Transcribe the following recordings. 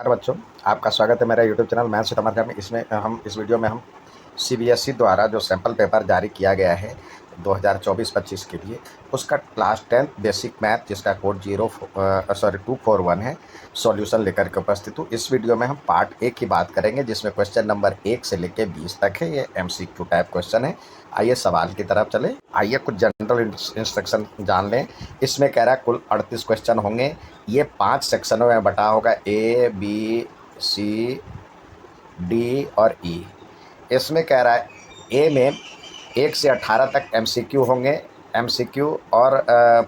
नमस्कार बच्चों, आपका स्वागत है मेरा यूट्यूब चैनल मैथ्स तमरकर में। इस वीडियो में हम सीबीएसई द्वारा जो सैम्पल पेपर जारी किया गया है 2024-25 के लिए, उसका क्लास 10 बेसिक मैथ जिसका कोड 241 है, सॉल्यूशन लेकर के उपस्थित हूँ। इस वीडियो में हम पार्ट ए की बात करेंगे जिसमें क्वेश्चन नंबर 1 से लेकर 20 तक है। ये एमसीक्यू टाइप क्वेश्चन है। आइए सवाल की तरफ चले। आइए कुछ जनरल इंस्ट्रक्शन जान लें। इसमें कह रहा है कुल 38 क्वेश्चन होंगे। ये 5 सेक्शनों में बटा होगा, ए बी सी डी और ई। इसमें कह रहा है ए में 1 से 18 तक एमसीक्यू होंगे। एमसीक्यू और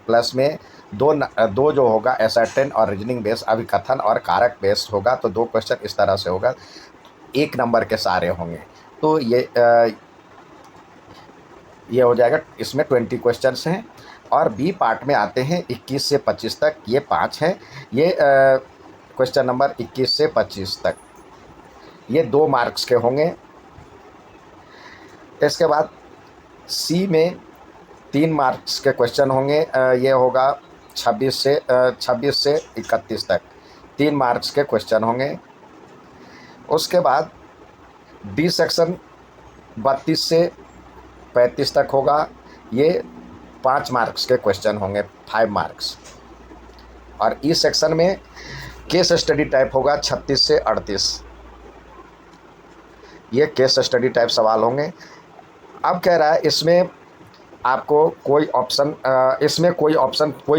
प्लस में दो जो होगा असर्टेन और रीजनिंग बेस, अभिकथन और कारक बेस होगा। तो 2 क्वेश्चन इस तरह से होगा, 1 नंबर के सारे होंगे। तो ये हो जाएगा। इसमें 20 क्वेश्चंस हैं। और बी पार्ट में आते हैं 21 से 25 तक, ये 5 हैं। ये क्वेश्चन नंबर 21 से 25 तक ये 2 मार्क्स के होंगे। इसके बाद सी में 3 मार्क्स के क्वेश्चन होंगे। ये होगा 26 से 31 तक 3 मार्क्स के क्वेश्चन होंगे। उसके बाद डी सेक्शन 32 से 35 तक होगा। ये 5 मार्क्स के क्वेश्चन होंगे, 5 मार्क्स। और ई सेक्शन में केस स्टडी टाइप होगा 36 से 38। ये केस स्टडी टाइप सवाल होंगे। अब कह रहा है इसमें आपको कोई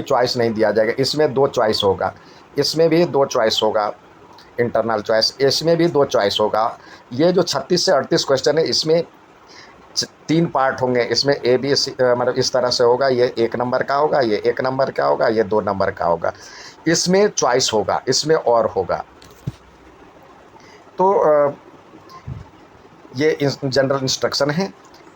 चॉइस नहीं दिया जाएगा। इसमें 2 चॉइस होगा, इसमें भी 2 चॉइस होगा, इंटरनल चॉइस, इसमें भी 2 चॉइस होगा। ये जो 36 से 38 क्वेश्चन है, इसमें 3 पार्ट होंगे। इसमें ए बी सी मतलब इस तरह से होगा। ये 1 नंबर का होगा, ये 1 नंबर का होगा, ये 2 नंबर का होगा। इसमें चॉइस होगा, इसमें और होगा। तो ये जनरल इंस्ट्रक्शन है।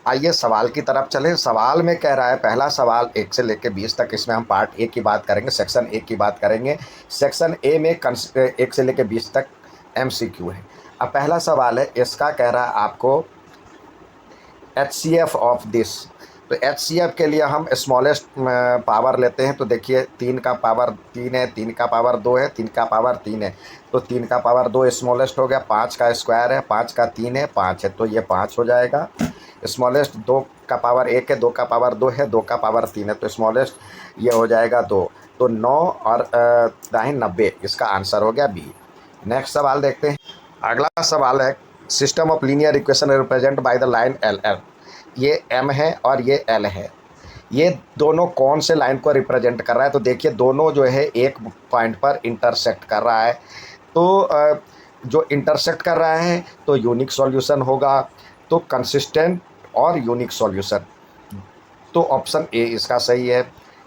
आइए सवाल की तरफ चलें। सवाल में कह रहा है, पहला सवाल 1 से लेकर 20 तक, इसमें हम पार्ट ए की बात करेंगे, सेक्शन ए की बात करेंगे। सेक्शन ए में 1 से लेकर 20 तक एमसीक्यू है। अब पहला सवाल है, इसका कह रहा है आपको HCF ऑफ दिस। तो HCF के लिए हम स्मॉलेस्ट पावर लेते हैं। तो देखिए 3 का पावर 3 है, 3 का पावर 2 है, 3 का पावर 3 है। तो 3 का पावर 2 स्मॉलेस्ट हो गया। 5 का स्क्वायर है, 5 का 3 है, 5 है, तो ये 5 हो जाएगा। स्मॉलेस्ट 2 का पावर 1 है, 2 का पावर 2 है, 2 का पावर 3 है, तो स्मॉलेस्ट ये हो जाएगा 2। तो 9 और 90, इसका आंसर हो गया बी। नेक्स्ट सवाल देखते हैं। अगला सवाल है, system of linear equation represent by the line L L. ये एम है और ये एल है। ये दोनों कौन से लाइन को रिप्रेजेंट कर रहा है? तो देखिए दोनों जो है एक पॉइंट पर इंटरसेक्ट कर रहा है। तो जो इंटरसेक्ट कर रहा है तो यूनिक सॉल्यूशन होगा। तो कंसिस्टेंट और यूनिक सॉल्यूशन, तो ऑप्शन ए इसका सही है।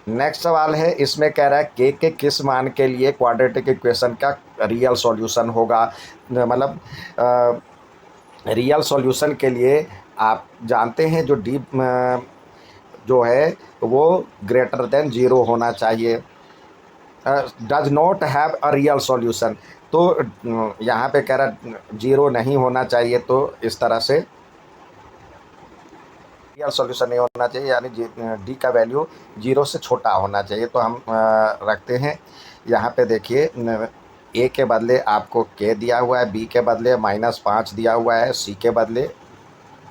नेक्स्ट सवाल है, इसमें कह रहा है के किस मान के लिए क्वाड्रेटिक इक्वेशन का रियल सॉल्यूशन होगा। मतलब रियल सॉल्यूशन के लिए आप जानते हैं जो डी जो है वो ग्रेटर देन 0 होना चाहिए। Does not have a real solution, तो यहाँ पे कह रहा 0 नहीं होना चाहिए। तो इस तरह से रियल सॉल्यूशन नहीं होना चाहिए, यानी डी का वैल्यू 0 से छोटा होना चाहिए। तो हम रखते हैं यहाँ पे। देखिए ए के बदले आपको के दिया हुआ है, बी के बदले -5 दिया हुआ है, सी के बदले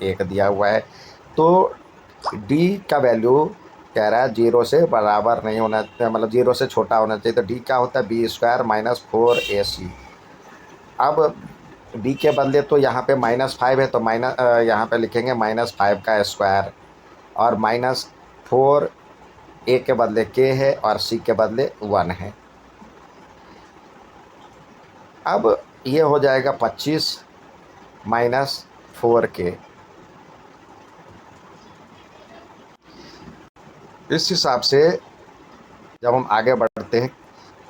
1 दिया हुआ है। तो डी का वैल्यू कह रहा है 0 से बराबर नहीं होना, मतलब 0 से छोटा होना चाहिए। तो डी का होता है b² - 4ac। अब बी के बदले तो यहाँ पे -5 है, तो यहाँ पे लिखेंगे -5 का स्क्वायर, और -4 ए के बदले के है और सी के बदले 1 है। अब ये हो जाएगा 25 - 4k। इस हिसाब से जब हम आगे बढ़ते हैं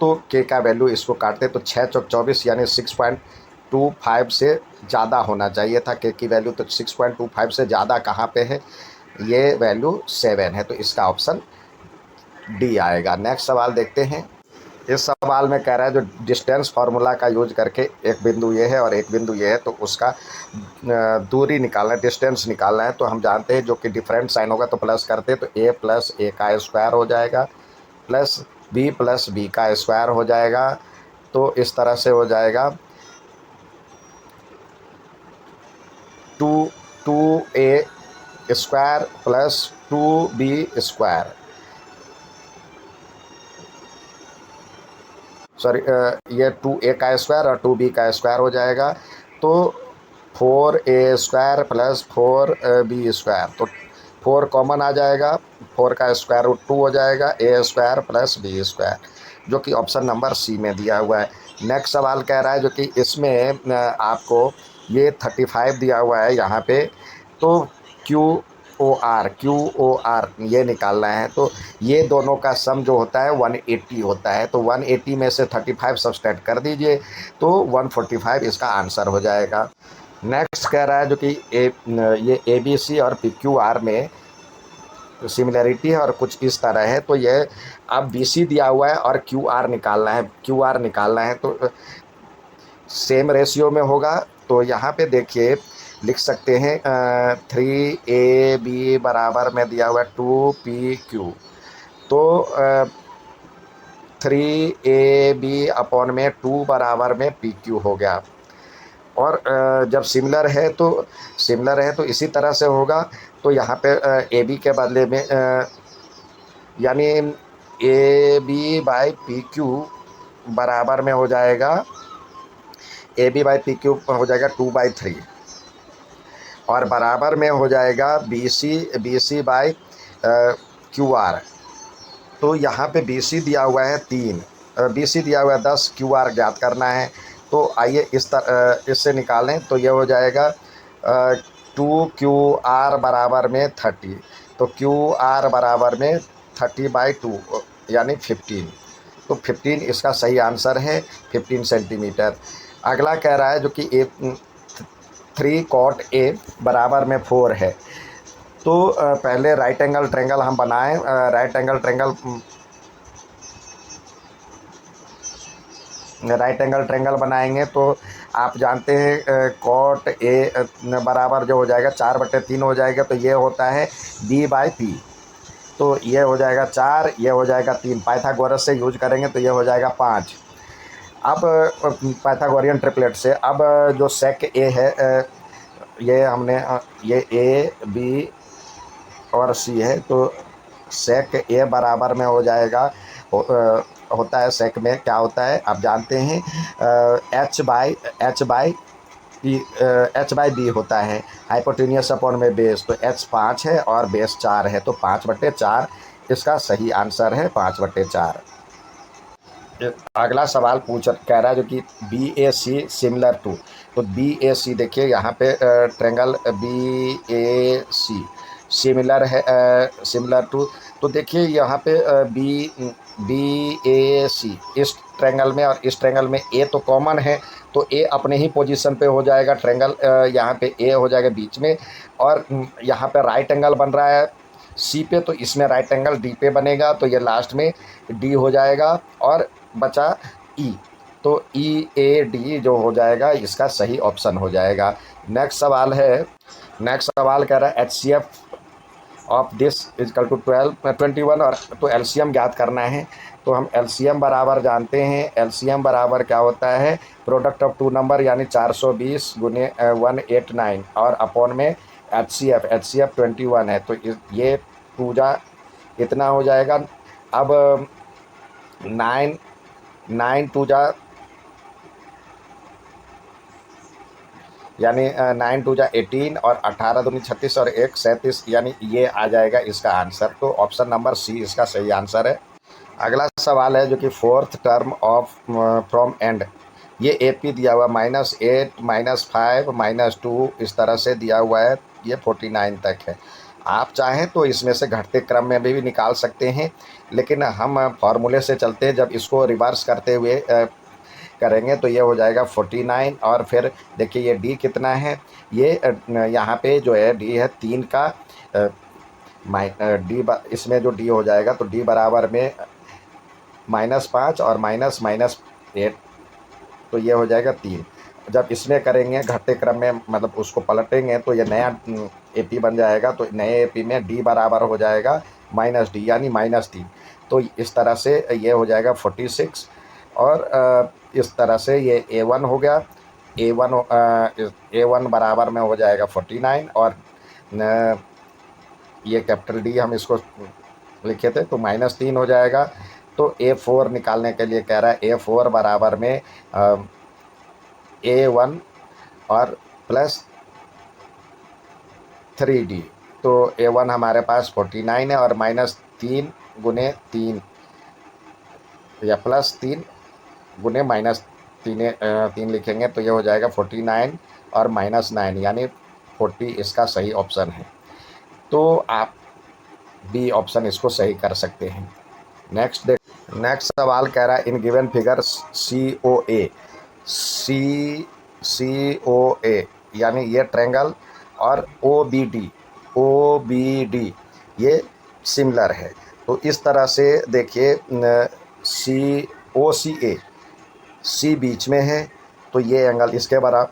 तो के का वैल्यू इसको काटते हैं तो 6 चौक 24, यानी 6.25 से ज़्यादा होना चाहिए था के की वैल्यू। तो 6.25 से ज़्यादा कहाँ पे है? ये वैल्यू 7 है, तो इसका ऑप्शन डी आएगा। नेक्स्ट सवाल देखते हैं। इस सवाल में कह रहा है जो डिस्टेंस फार्मूला का यूज करके एक बिंदु ये है और एक बिंदु ये है, तो उसका दूरी निकालना है, डिस्टेंस निकालना है। तो हम जानते हैं जो कि डिफरेंट साइन होगा तो प्लस करते हैं, तो a + a का स्क्वायर हो जाएगा, प्लस b + b का स्क्वायर हो जाएगा, तो इस तरह से हो जाएगा 2a² प्लस 2b², सॉरी ये 2a² और 2b² हो जाएगा। तो 4a² प्लस 4b², तो 4 कॉमन आ जाएगा, 4 का स्क्वायर रूट 2 हो जाएगा, a² प्लस b², जो कि ऑप्शन नंबर सी में दिया हुआ है। नेक्स्ट सवाल कह रहा है जो कि इसमें आपको ये 35 दिया हुआ है यहाँ पे, तो क्यू ओ आर ये निकालना है। तो ये दोनों का सम जो होता है 180 होता है, तो 180 में से 35 सब्सट्रैक्ट कर दीजिए, तो 145 इसका आंसर हो जाएगा। नेक्स्ट कह रहा है जो कि ये ए बी सी और पी क्यू आर में सिमिलरिटी है और कुछ इस तरह है। तो ये अब बी सी दिया हुआ है और क्यू आर निकालना है, तो सेम रेशियो में होगा। तो यहाँ पे देखिए लिख सकते हैं 3ab बराबर में दिया हुआ है 2pq, तो 3ab अपॉन में 2 बराबर में pq हो गया। और जब सिमिलर है तो इसी तरह से होगा। तो यहाँ पे ए बी के बदले में यानी A B by P Q बराबर में हो जाएगा, A B by P Q हो जाएगा 2/3, और बराबर में हो जाएगा B C by Q R. तो यहाँ पे बी सी दिया हुआ है 3, बी सी दिया हुआ है 10, क्यू आर ज्ञात करना है। तो आइए इससे निकालें, तो ये हो जाएगा 2QR बराबर में 30, तो QR बराबर में 30/2 यानी 15, तो 15 इसका सही आंसर है, 15 सेंटीमीटर। अगला कह रहा है जो कि 3 cot A बराबर में 4 है। तो पहले राइट एंगल ट्रेंगल हम बनाएं। राइट एंगल ट्रेंगल बनाएंगे तो आप जानते हैं कॉट ए बराबर जो हो जाएगा 4/3 हो जाएगा, तो ये होता है b/p, तो ये हो जाएगा 4, ये हो जाएगा 3, पाइथागोरस से यूज करेंगे तो ये हो जाएगा 5। अब पाइथागोरियन ट्रिपलेट से अब जो सेक ए है, ये हमने ये ए बी और सी है, तो सेक ए बराबर में हो जाएगा होता है, सेक में क्या होता है आप जानते हैं, एच बाई बी होता है, हाइपोटेनियस अपॉन में बेस, तो एच 5 है और बेस 4 है, तो 5/4 इसका सही आंसर है, 5/4। अगला सवाल कह रहा है जो कि B A C similar to, तो बी ए सी देखिए यहाँ पे triangle B A C similar to, तो देखिए यहाँ पे बी ए सी इस ट्रेंगल में और इस ट्रेंगल में ए तो कॉमन है, तो ए अपने ही पोजीशन पे हो जाएगा, ट्रेंगल यहाँ पे ए हो जाएगा बीच में, और यहाँ पे राइट एंगल बन रहा है सी पे, तो इसमें राइट एंगल डी पे बनेगा, तो ये लास्ट में डी हो जाएगा और बचा ई, तो ई ए डी जो हो जाएगा इसका सही ऑप्शन हो जाएगा। नेक्स्ट सवाल कह रहा है H C F of this is equal to 21, और तो एलसीएम ज्ञात करना है। तो हम एलसीएम बराबर जानते हैं, एलसीएम बराबर क्या होता है, प्रोडक्ट ऑफ 2 नंबर यानी 420 गुने 189, और अपॉन में एच सी एफ 21 है, तो ये 2 जा इतना हो जाएगा। अब 9 जा यानी 9 जा 18 और 18 दूनी 36 और 1 37, यानी ये आ जाएगा इसका आंसर, तो ऑप्शन नंबर सी इसका सही आंसर है। अगला सवाल है जो कि 4th term of from and, ये ए पी दिया हुआ -8 -5 -2 इस तरह से दिया हुआ है, ये 49 तक है। आप चाहें तो इसमें से घटते क्रम में भी निकाल सकते हैं, लेकिन हम फार्मूले से चलते हैं, जब इसको रिवर्स करते हुए करेंगे तो ये हो जाएगा 49, और फिर देखिए ये डी कितना है, ये यहाँ पे जो है डी है 3 का डी, इसमें जो डी हो जाएगा तो डी बराबर में -5 और -8, तो ये हो जाएगा 3। जब इसमें करेंगे घटते क्रम में, मतलब उसको पलटेंगे तो ये नया एपी बन जाएगा, तो नए एपी में डी बराबर हो जाएगा -d यानी -3, तो इस तरह से ये हो जाएगा 46 और इस तरह से ये A1 हो गया। A1 बराबर में हो जाएगा 49 और ये कैपिटल डी हम इसको लिखे थे तो -3 हो जाएगा। तो A4 निकालने के लिए कह रहा है A4 बराबर में A1 और प्लस 3D। तो A1 हमारे पास 49 है और -3 गुने 3 या +3 गुने -3 लिखेंगे तो ये हो जाएगा 49 और -9 यानी 40 इसका सही ऑप्शन है। तो आप बी ऑप्शन इसको सही कर सकते हैं। नेक्स्ट सवाल कह रहा है इन गिवन फिगर सी ओ ए यानी ये ट्रायंगल और ओ बी डी ये सिमिलर है। तो इस तरह से देखिए सी बीच में है तो ये एंगल इसके बराबर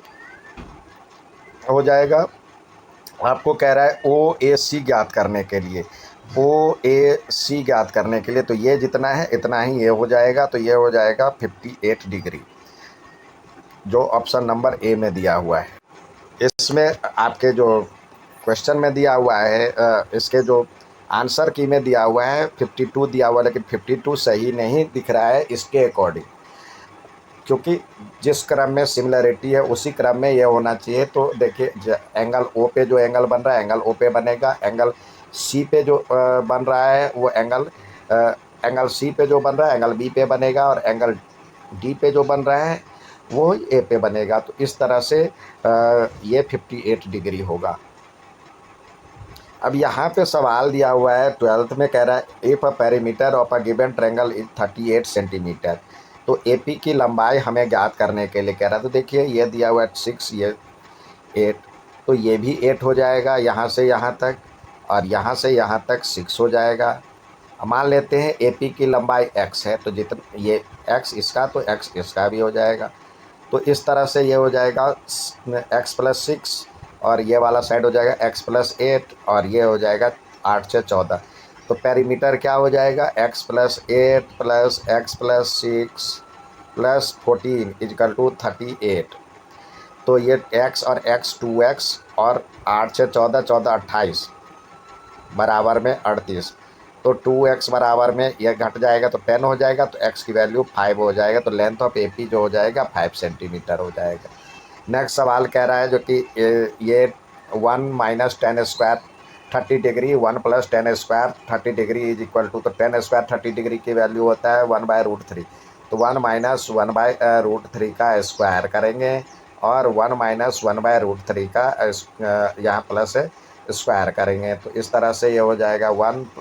हो जाएगा। आपको कह रहा है OAC ज्ञात करने के लिए, OAC ज्ञात करने के लिए तो ये जितना है इतना ही ये हो जाएगा। तो ये हो जाएगा 58 डिग्री जो ऑप्शन नंबर ए में दिया हुआ है। इसमें आपके जो क्वेश्चन में दिया हुआ है इसके जो आंसर की में दिया हुआ है 52 दिया हुआ है, लेकिन 52 सही नहीं दिख रहा है इसके अकॉर्डिंग, क्योंकि जिस क्रम में सिमिलरिटी है उसी क्रम में ये होना चाहिए। तो देखिए एंगल ओ पे जो एंगल बन रहा है एंगल ओ पे बनेगा, एंगल सी पे जो बन रहा है वो एंगल सी पे जो बन रहा है एंगल बी पे बनेगा, और एंगल डी पे जो बन रहा है वो ए पे बनेगा। तो इस तरह से ये 58 डिग्री होगा। अब यहाँ पे सवाल दिया हुआ है 12th में, कह रहा है if a perimeter of a given triangle is 38 centimetre. तो AP की लंबाई हमें ज्ञात करने के लिए कह रहा है। तो देखिए ये दिया हुआ है 6, ये 8, तो ये भी 8 हो जाएगा यहाँ से यहाँ तक, और यहाँ से यहाँ तक 6 हो जाएगा। मान लेते हैं AP की लंबाई x है तो जितना ये x इसका तो x इसका भी हो जाएगा। तो इस तरह से ये हो जाएगा x+6 और ये वाला साइड हो जाएगा x+8 और ये हो जाएगा 8 से 14। तो पेरीमीटर क्या हो जाएगा x+8 plus x+6 plus 14 is equal to 38। तो ये x और x 2x और 8 से 14 14 28 बराबर में 38। तो 2x बराबर में ये घट जाएगा तो 10 हो जाएगा, तो x की वैल्यू 5 हो जाएगा। तो लेंथ ऑफ AP जो हो जाएगा 5 सेंटीमीटर हो जाएगा। नेक्स्ट सवाल कह रहा है जो कि ये 1 - 10 square 30 degree 1 + 10 square 30 degree is equal to, तो 10 स्क्वायर 30 डिग्री की वैल्यू होता है 1/√3। तो 1 - 1/√3 का स्क्वायर करेंगे और 1 - 1/√3 का यहाँ प्लस स्क्वायर करेंगे। तो इस तरह से ये हो जाएगा 1 -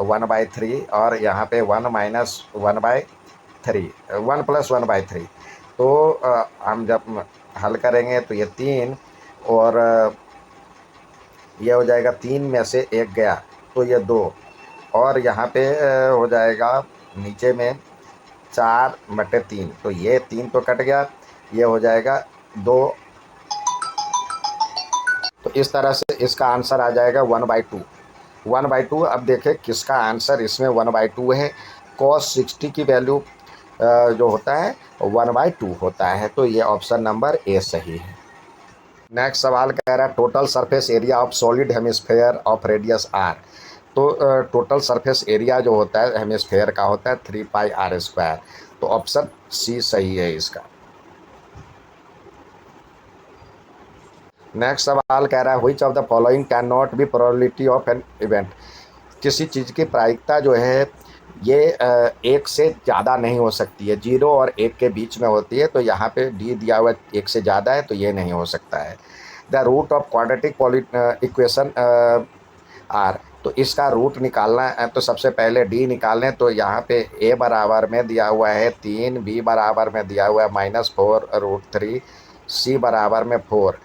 1/3 और यहाँ पे 1 - 1/3 1 + 1/3। तो हम जब हल करेंगे तो ये 3 और ये हो जाएगा 3 में से 1 गया तो ये 2 और यहाँ पे हो जाएगा नीचे में 4/3। तो ये 3 तो कट गया, ये हो जाएगा 2। तो इस तरह से इसका आंसर आ जाएगा 1/2। 1/2। अब देखें किसका आंसर इसमें 1/2 है। cos 60 की वैल्यू जो होता है 1/2 होता है। तो ये ऑप्शन नंबर ए सही है। नेक्स्ट सवाल कह रहा है total surface area of solid hemisphere of radius r। तो टोटल सरफेस एरिया जो होता है हेमिस्फेयर का होता है 3πr²। तो ऑप्शन सी सही है इसका। नेक्स्ट सवाल कह रहा है which of the following can not be probability of an event. किसी चीज़ की प्रायिकता जो है ये 1 से ज़्यादा नहीं हो सकती है, 0 और 1 के बीच में होती है। तो यहाँ पे डी दिया हुआ 1 से ज़्यादा है तो ये नहीं हो सकता है। The root of quadratic equation are. तो इसका रूट निकालना है तो सबसे पहले डी निकालें। तो यहाँ पे ए बराबर में दिया हुआ है 3, बी बराबर में दिया हुआ है -4√3, सी बराबर में 4।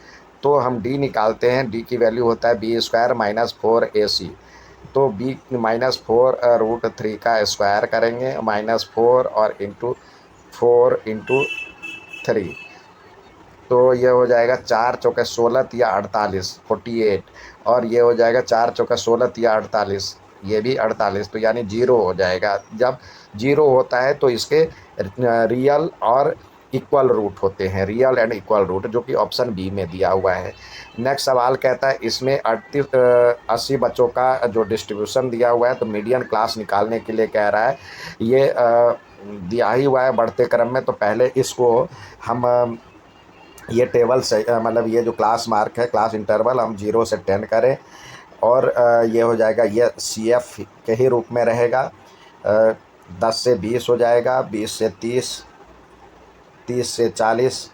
तो हम डी निकालते हैं, डी की वैल्यू होता है b² - 4ac। तो b -4√3 का स्क्वायर करेंगे -4 और इंटू 4 × 3। तो ये हो जाएगा 4 चौके 16 या 48 48 और ये हो जाएगा 4 चौके 16 या 48 ये भी 48। तो यानी 0 हो जाएगा। जब 0 होता है तो इसके रियल और इक्वल रूट होते हैं, रियल एंड इक्वल रूट, जो कि ऑप्शन बी में दिया हुआ है। नेक्स्ट सवाल कहता है इसमें 80 बच्चों का जो डिस्ट्रीब्यूशन दिया हुआ है, तो मीडियन क्लास निकालने के लिए कह रहा है ये दिया ही हुआ है बढ़ते क्रम में। तो पहले इसको हम ये टेबल से मतलब ये जो क्लास मार्क है, क्लास इंटरवल, हम 0 से 10 करें और ये हो जाएगा, ये CF के ही रूप में रहेगा। 10 से 20 हो जाएगा, 20 से 30, 30 से 40,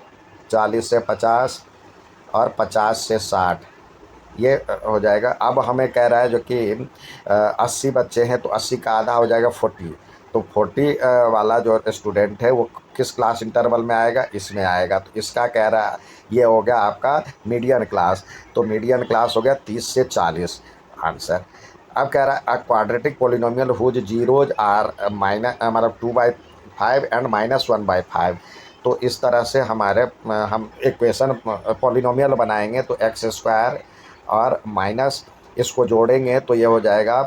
40 से 50 और 50 से 60, ये हो जाएगा। अब हमें कह रहा है जो कि 80 बच्चे हैं, तो 80 का आधा हो जाएगा 40। तो 40 वाला जो स्टूडेंट है वो किस क्लास इंटरवल में आएगा, इसमें आएगा। तो इसका कह रहा है ये हो गया आपका मीडियन क्लास। तो मीडियन क्लास हो गया 30 से 40 आंसर। अब कह रहा है quadratic polynomial whose zeros are minus मतलब 2/5 एंड -1/5। तो इस तरह से हमारे हम इक्वेशन पोलिनोमियल बनाएंगे। तो x² और माइनस इसको जोड़ेंगे तो ये हो जाएगा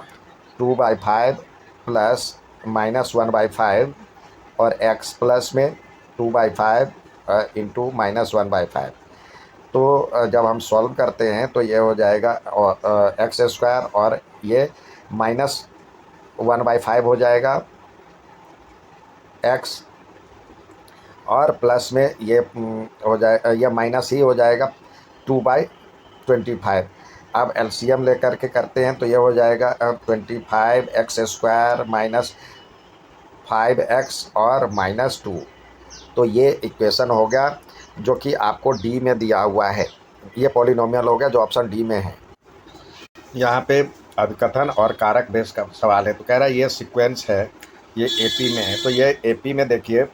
2/5 प्लस -1/5 और x प्लस में 2/5 इंटू -1/5। तो जब हम सॉल्व करते हैं तो ये हो जाएगा x² और ये -1/5 हो जाएगा x, और प्लस में ये हो जाए, ये माइनस ही हो जाएगा 2/25। अब LCM लेकर के करते हैं तो ये हो जाएगा 25x² माइनस 5x और -2। तो ये इक्वेशन हो गया जो कि आपको डी में दिया हुआ है। ये पॉलिनोमियल हो गया जो ऑप्शन डी में है। यहाँ पे अभिकथन और कारक बेस का सवाल है। तो कह रहा है ये सीक्वेंस है, ये AP में है। तो ये AP में देखिए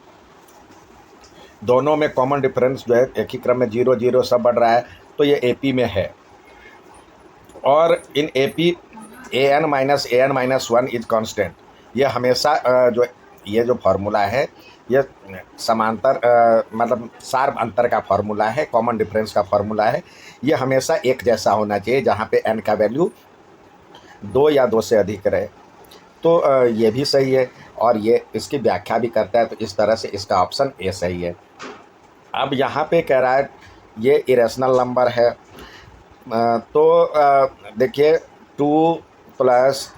दोनों में कॉमन डिफरेंस जो है एक ही क्रम में 0 0 सब बढ़ रहा है, तो ये AP में है। और इन AP an-1 इज कांस्टेंट। ये हमेशा जो ये जो फार्मूला है ये समांतर मतलब सार अंतर का फार्मूला है, कॉमन डिफरेंस का फार्मूला है। ये हमेशा एक जैसा होना चाहिए जहाँ पे n का वैल्यू 2 या 2 से अधिक रहे। तो ये भी सही है और ये इसकी व्याख्या भी करता है। तो इस तरह से इसका ऑप्शन ए सही है। अब यहाँ पे कह रहा है ये इरेशनल नंबर है। तो देखिए 2 प्लस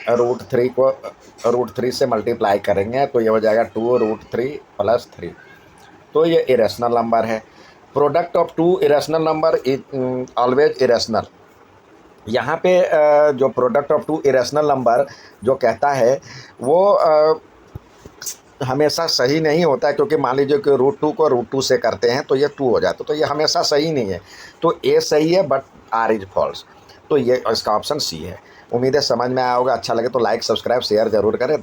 √3 को √3 से मल्टीप्लाई करेंगे तो ये हो जाएगा 2√3 + 3। तो ये इरेशनल नंबर है। Product of 2 irrational number is always irrational. यहाँ पे जो प्रोडक्ट ऑफ 2 इरेशनल नंबर जो कहता है वो हमेशा सही नहीं होता है, क्योंकि मान लीजिए कि √2 को √2 से करते हैं तो ये 2 हो जाता है। तो ये हमेशा सही नहीं है। तो ए सही है बट R इज फॉल्स। तो ये इसका ऑप्शन सी है। उम्मीद है समझ में आया होगा। अच्छा लगे तो लाइक, सब्सक्राइब, शेयर ज़रूर करें।